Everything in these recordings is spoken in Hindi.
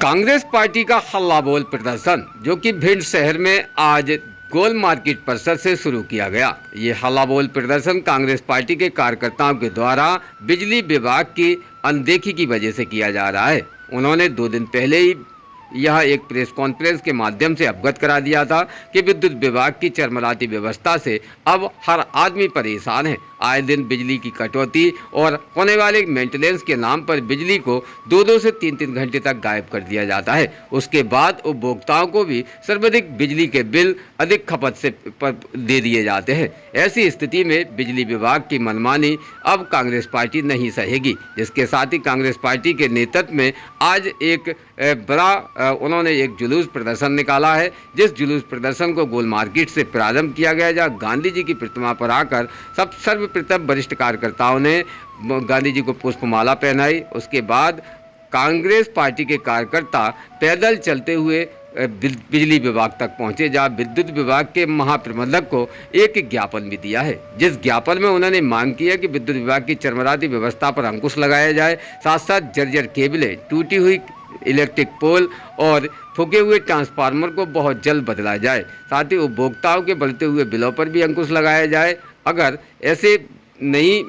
कांग्रेस पार्टी का हल्ला बोल प्रदर्शन जो कि भिंड शहर में आज गोल मार्केट परिसर से शुरू किया गया। ये हल्ला बोल प्रदर्शन कांग्रेस पार्टी के कार्यकर्ताओं के द्वारा बिजली विभाग की अनदेखी की वजह से किया जा रहा है। उन्होंने 2 दिन पहले ही यह एक प्रेस कॉन्फ्रेंस के माध्यम से अवगत करा दिया था कि विद्युत विभाग की चरमराती व्यवस्था से अब हर आदमी परेशान है। आए दिन बिजली की कटौती और होने वाले मेंटेनेंस के नाम पर बिजली को 2-2 से 3-3 घंटे तक गायब कर दिया जाता है। उसके बाद उपभोक्ताओं को भी सर्वाधिक बिजली के बिल अधिक खपत से दे दिए जाते हैं। ऐसी स्थिति में बिजली विभाग की मनमानी अब कांग्रेस पार्टी नहीं सहेगी, जिसके साथ ही कांग्रेस पार्टी के नेतृत्व में आज एक बड़ा उन्होंने एक जुलूस प्रदर्शन निकाला है। जिस जुलूस प्रदर्शन को गोल मार्केट से प्रारंभ किया गया, जहाँ गांधी जी की प्रतिमा पर आकर सर्वप्रथम वरिष्ठ कार्यकर्ताओं ने गांधी जी को पुष्पमाला पहनाई। उसके बाद कांग्रेस पार्टी के कार्यकर्ता पैदल चलते हुए बिजली विभाग तक पहुंचे, जहां विद्युत विभाग के महाप्रबंधक को एक ज्ञापन भी दिया है। जिस ज्ञापन में उन्होंने मांग की है कि विद्युत विभाग की चरमराती व्यवस्था पर अंकुश लगाया जाए, साथ साथ जर्जर केबलें, टूटी हुई इलेक्ट्रिक पोल और फूके हुए ट्रांसफार्मर को बहुत जल्द बदला जाए। साथ ही उपभोक्ताओं के बढ़ते हुए बिलों पर भी अंकुश लगाया जाए। अगर ऐसे नहीं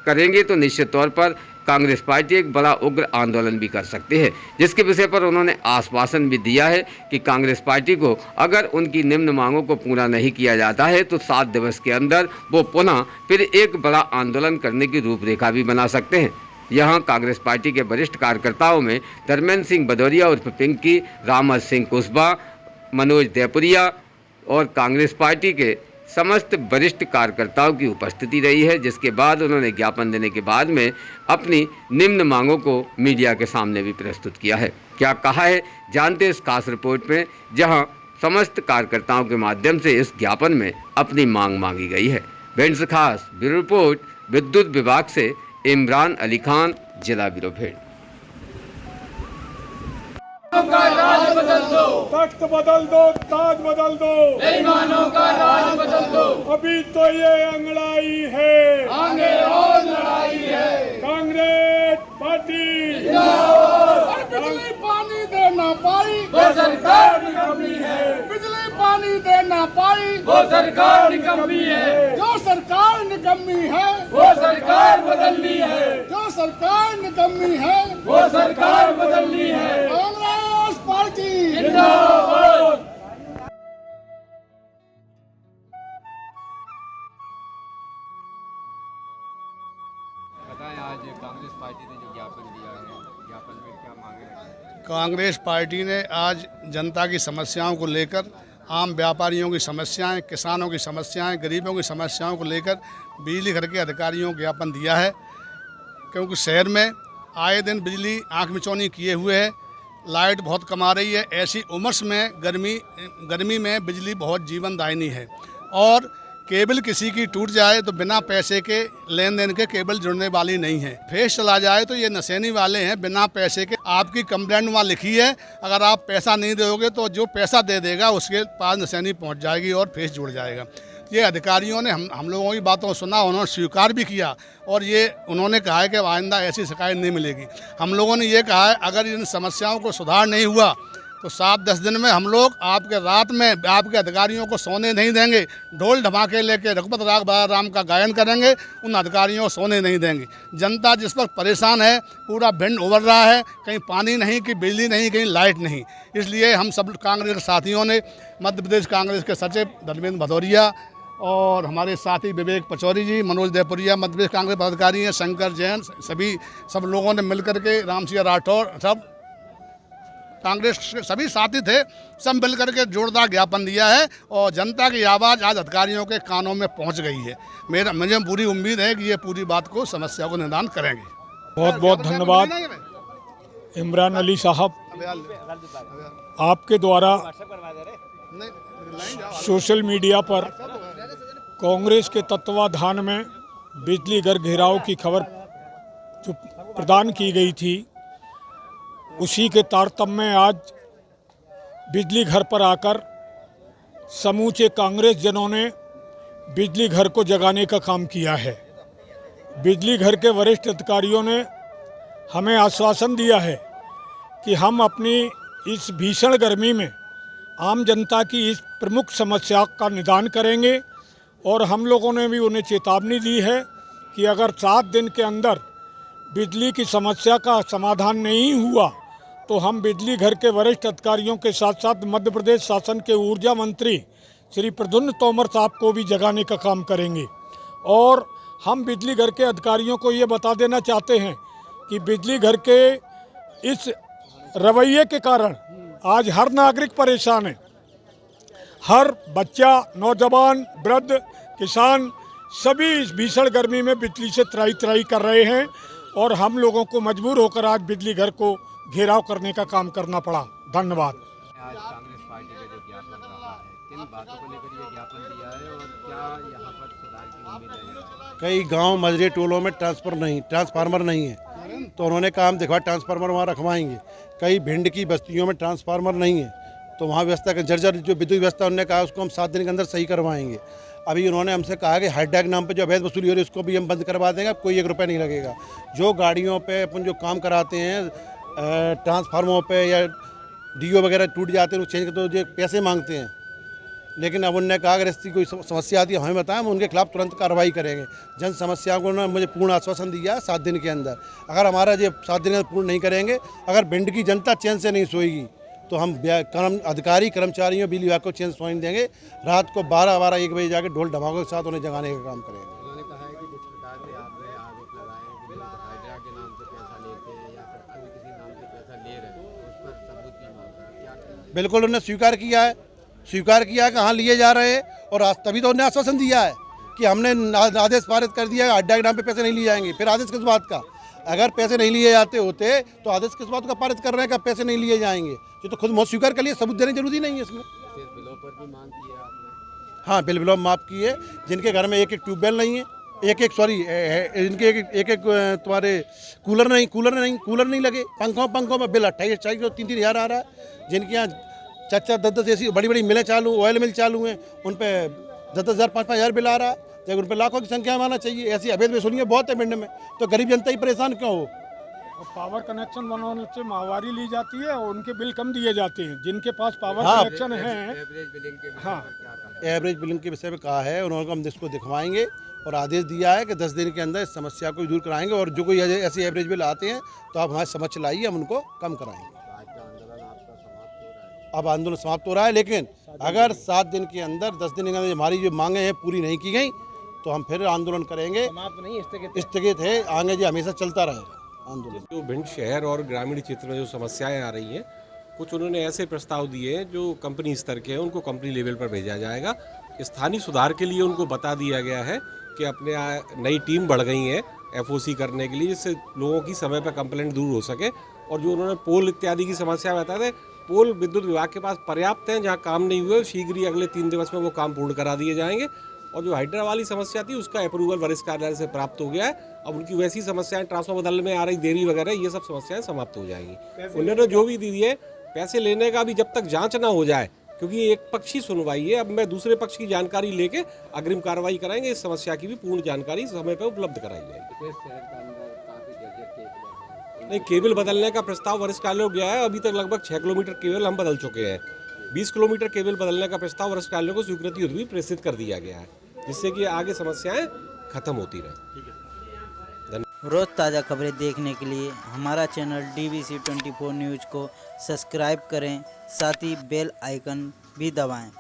करेंगे तो निश्चित तौर पर कांग्रेस पार्टी एक बड़ा उग्र आंदोलन भी कर सकती है, जिसके विषय पर उन्होंने आश्वासन भी दिया है कि कांग्रेस पार्टी को अगर उनकी निम्न मांगों को पूरा नहीं किया जाता है तो 7 दिवस के अंदर वो पुनः फिर एक बड़ा आंदोलन करने की रूपरेखा भी बना सकते हैं। यहाँ कांग्रेस पार्टी के वरिष्ठ कार्यकर्ताओं में धर्मेंद्र सिंह भदौरिया उर्फ पिंकी, रामत सिंह कुशवाहा, मनोज देपुरिया और कांग्रेस पार्टी के समस्त वरिष्ठ कार्यकर्ताओं की उपस्थिति रही है, जिसके बाद उन्होंने ज्ञापन देने के बाद में अपनी निम्न मांगों को मीडिया के सामने भी प्रस्तुत किया है। क्या कहा है जानते इस खास रिपोर्ट में, जहां समस्त कार्यकर्ताओं के माध्यम से इस ज्ञापन में अपनी मांग मांगी गई है। भिंड से खास ब्यूरो रिपोर्ट विद्युत विभाग से इमरान अली खान, जिला ब्यूरो भिंड। राज बदल दो, तख्त बदल दो, ताज बदल दो, बेईमानों का राज बदल दो। अभी तो ये अंगड़ाई है, आगे और लड़ाई है। कांग्रेस पार्टी बिजली पानी दे ना पाई वो सरकार निकम्मी है। बिजली पानी दे ना पाई वो सरकार निकम्मी है। जो सरकार निकम्मी है वो सरकार बदलनी है। जो सरकार निकम्मी है वो सरकार बदलनी है। कांग्रेस पार्टी जिंदाबाद। बताएं, आज कांग्रेस पार्टी ने जो ज्ञापन दिया है, ज्ञापन में क्या मांगे हैं? कांग्रेस पार्टी ने आज जनता की समस्याओं को लेकर, आम व्यापारियों की समस्याएं, किसानों की समस्याएं, गरीबों की समस्याओं को लेकर बिजली घर के अधिकारियों को ज्ञापन दिया है। क्योंकि शहर में आए दिन बिजली आँख मिचौनी किए हुए है, लाइट बहुत कम आ रही है। ऐसी उमस में गर्मी में बिजली बहुत जीवनदायिनी है और केबल किसी की टूट जाए तो बिना पैसे के लेन देन के केबल जुड़ने वाली नहीं है। फेस चला जाए तो ये नशेनी वाले हैं, बिना पैसे के। आपकी कंप्लेंट वहाँ लिखी है, अगर आप पैसा नहीं दोगे तो जो पैसा दे देगा उसके पास नशेनी पहुँच जाएगी और फेस जुड़ जाएगा। ये अधिकारियों ने हम लोगों की बातों को सुना, उन्होंने स्वीकार भी किया और ये उन्होंने कहा है कि आइंदा ऐसी शिकायत नहीं मिलेगी। हम लोगों ने ये कहा है अगर इन समस्याओं को सुधार नहीं हुआ तो 7-10 दिन में हम लोग आपके रात में आपके अधिकारियों को सोने नहीं देंगे। ढोल धमाके लेके रघुपत राम का गायन करेंगे, उन अधिकारियों को सोने नहीं देंगे। जनता जिस पर परेशान है, पूरा भिंड उभर रहा है, कहीं पानी नहीं, कहीं बिजली नहीं, कहीं लाइट नहीं। इसलिए हम सब कांग्रेस के साथियों ने, मध्य प्रदेश कांग्रेस के सचिव धर्मेंद्र भदौरिया और हमारे साथी विवेक पचौरी जी, मनोज देपुरिया, मध्य प्रदेश कांग्रेस पदाधिकारी हैं, शंकर जैन, सब लोगों ने मिलकर के, रामसिंह राठौर, सब कांग्रेस के सभी साथी थे, सब मिलकर के जोरदार ज्ञापन दिया है और जनता की आवाज़ आज अधिकारियों के कानों में पहुंच गई है। मुझे पूरी उम्मीद है कि ये पूरी बात को, समस्या को निदान करेंगे। बहुत बहुत धन्यवाद इमरान अली साहब, आपके द्वारा सोशल मीडिया पर कांग्रेस के तत्वाधान में बिजली घर घेराव की खबर जो प्रदान की गई थी, उसी के तारतम्य में आज बिजली घर पर आकर समूचे कांग्रेस जनों ने बिजली घर को जगाने का काम किया है। बिजली घर के वरिष्ठ अधिकारियों ने हमें आश्वासन दिया है कि हम अपनी इस भीषण गर्मी में आम जनता की इस प्रमुख समस्या का निदान करेंगे और हम लोगों ने भी उन्हें चेतावनी दी है कि अगर 7 दिन के अंदर बिजली की समस्या का समाधान नहीं हुआ तो हम बिजली घर के वरिष्ठ अधिकारियों के साथ साथ मध्य प्रदेश शासन के ऊर्जा मंत्री श्री प्रद्युम्न तोमर साहब को भी जगाने का काम करेंगे। और हम बिजली घर के अधिकारियों को ये बता देना चाहते हैं कि बिजली घर के इस रवैये के कारण आज हर नागरिक परेशान है। हर बच्चा, नौजवान, वृद्ध, किसान सभी इस भीषण गर्मी में बिजली से त्राही त्राही कर रहे हैं और हम लोगों को मजबूर होकर आज बिजली घर को घेराव करने का काम करना पड़ा। धन्यवाद। आज कांग्रेस पार्टी का जो ज्ञापन रहा है, किन बातों को लेकर ये ज्ञापन दिया है और क्या यहाँ पर सुधार की उम्मीद है? कई गांव मजरे टोलों में ट्रांसफार्मर नहीं है, तो उन्होंने काम दिखवा ट्रांसफार्मर वहाँ रखवाएंगे। कई भिंड की बस्तियों में ट्रांसफार्मर नहीं है, तो वहाँ व्यवस्था का जर्जर जो विद्युत व्यवस्था उन्होंने कहा उसको हम 7 दिन के अंदर सही करवाएंगे। अभी उन्होंने हमसे कहा कि हाईटैक नाम पे जो अवैध वसूली हो रही है उसको भी हम बंद करवा देंगे, कोई 1 रुपया नहीं लगेगा। जो गाड़ियों पे अपन जो काम कराते हैं ट्रांसफार्मरों पे या डीओ वगैरह टूट जाते हैं, चेंज करते तो पैसे मांगते हैं। लेकिन अब उन्होंने कहा अगर इसकी कोई समस्या आती है हमें बताएं, हम उनके खिलाफ तुरंत कार्रवाई करेंगे। जन समस्याओं को उन्होंने मुझे पूर्ण आश्वासन दिया है 7 दिन के अंदर। अगर हमारा ये 7 दिन के अंदर पूर्ण नहीं करेंगे, अगर भिंड की जनता चैन से नहीं सोएगी तो हम अधिकारी कर्मचारियों बिजली विभाग को चैन सोने नहीं देंगे। रात को 12-1 बजे जाकर ढोल ढमाकों के साथ उन्हें जगाने का काम करेंगे। उन्होंने कहा है कि जिस प्रकार से आपने आरोप लगाए कि हाइड्रा के नाम से पैसा लेते हैं या फिर कोई किसी नाम से पैसा ले रहे हैं, उस पर सबूत भी मांग रहा है, क्या करें? बिल्कुल उन्होंने स्वीकार किया है कि हाँ लिए जा रहे हैं, और आज तभी तो उन्होंने आश्वासन दिया है कि हमने आदेश पारित कर दिया हाइड्रा के नाम पे पैसे नहीं लिए जाएंगे। फिर आदेश किस बात का? अगर पैसे नहीं लिए जाते होते तो आदेश किस बात का पारित कर रहे हैं कि पैसे नहीं लिए जाएंगे? ये तो खुद मौत स्वीकार कर लिए, सबूत देने की जरूरी नहीं है इसमें। बिलों पर भी मांग की है आपने? हाँ, बिल माफ किए। जिनके घर में एक ट्यूबवेल नहीं है, इनके एक तुम्हारे कूलर नहीं लगे, पंखों में बिल 28-28 3-3 हज़ार आ रहा है। जिनके यहाँ 4-10 ऐसी बड़ी मिलें चालू, ऑयल मिल चालू हैं, उन पर 10-10 हज़ार 5-5 हज़ार बिल आ रहा है। तो उन पर लाखों की संख्या में आना चाहिए। ऐसी अवैध वसूलियाँ बहुत है भिंड में, तो गरीब जनता ही परेशान क्यों हो? और पावर कनेक्शन बनवाने से माहवारी ली जाती है और उनके बिल कम दिए जाते हैं। जिनके पास पावर कनेक्शन है, एवरेज बिलिंग के हाँ, एवरेज बिलिंग के विषय में कहा है उन्होंने, हम इसको दिखवाएंगे और आदेश दिया है कि 10 दिन के अंदर इस समस्या को दूर कराएंगे। और जो कोई ऐसे एवरेज बिल आते हैं तो आप हमारे समझ लाइए, हम उनको कम कराएंगे। अब आंदोलन समाप्त हो रहा है, लेकिन अगर 7 दिन के अंदर 10 दिन के अंदर हमारी जो मांगे हैं पूरी नहीं की गई तो हम फिर आंदोलन करेंगे। स्थगित है, आगे जो हमेशा चलता रहेगा आंदोलन। जो भिंड शहर और ग्रामीण क्षेत्र में जो समस्याएं आ रही हैं, कुछ उन्होंने ऐसे प्रस्ताव दिए हैं जो कंपनी स्तर के हैं, उनको कंपनी लेवल पर भेजा जाएगा। स्थानीय सुधार के लिए उनको बता दिया गया है कि अपने नई टीम बढ़ गई है FOC करने के लिए, जिससे लोगों की समय पर कंप्लेंट दूर हो सके। और जो उन्होंने पोल इत्यादि की समस्या बताते थे, पोल विद्युत विभाग के पास पर्याप्त हैं, जहाँ काम नहीं हुए शीघ्र ही अगले 3 दिवस में वो काम पूर्ण करा दिए जाएंगे। और जो हाइड्रा वाली समस्या थी उसका अप्रूवल वरिष्ठ कार्यालय से प्राप्त हो गया है। अब उनकी वैसी समस्याएं, ट्रांसफर बदलने में आ रही देरी वगैरह, ये सब समस्याएं समाप्त हो जाएंगी। उन्होंने जो भी दी है पैसे लेने का भी जब तक जांच ना हो जाए, क्योंकि ये एक पक्षी सुनवाई है, अब मैं दूसरे पक्ष की जानकारी लेके अग्रिम कार्रवाई कराएंगे। इस समस्या की भी पूर्ण जानकारी समय पर उपलब्ध कराई जाएगी। नहीं, केबल बदलने का प्रस्ताव वरिष्ठ कार्यालय गया है। अभी तक लगभग 6 किलोमीटर केबल हम बदल चुके हैं। 20 किलोमीटर केबल बदलने का प्रस्ताव वरिष्ठ कार्यालय को स्वीकृति भी प्रेषित कर दिया गया है, जिससे कि आगे समस्याएं खत्म होती रहे। रोज़ ताज़ा खबरें देखने के लिए हमारा चैनल DVC 24 न्यूज़ को सब्सक्राइब करें, साथ ही बेल आइकन भी दबाएं।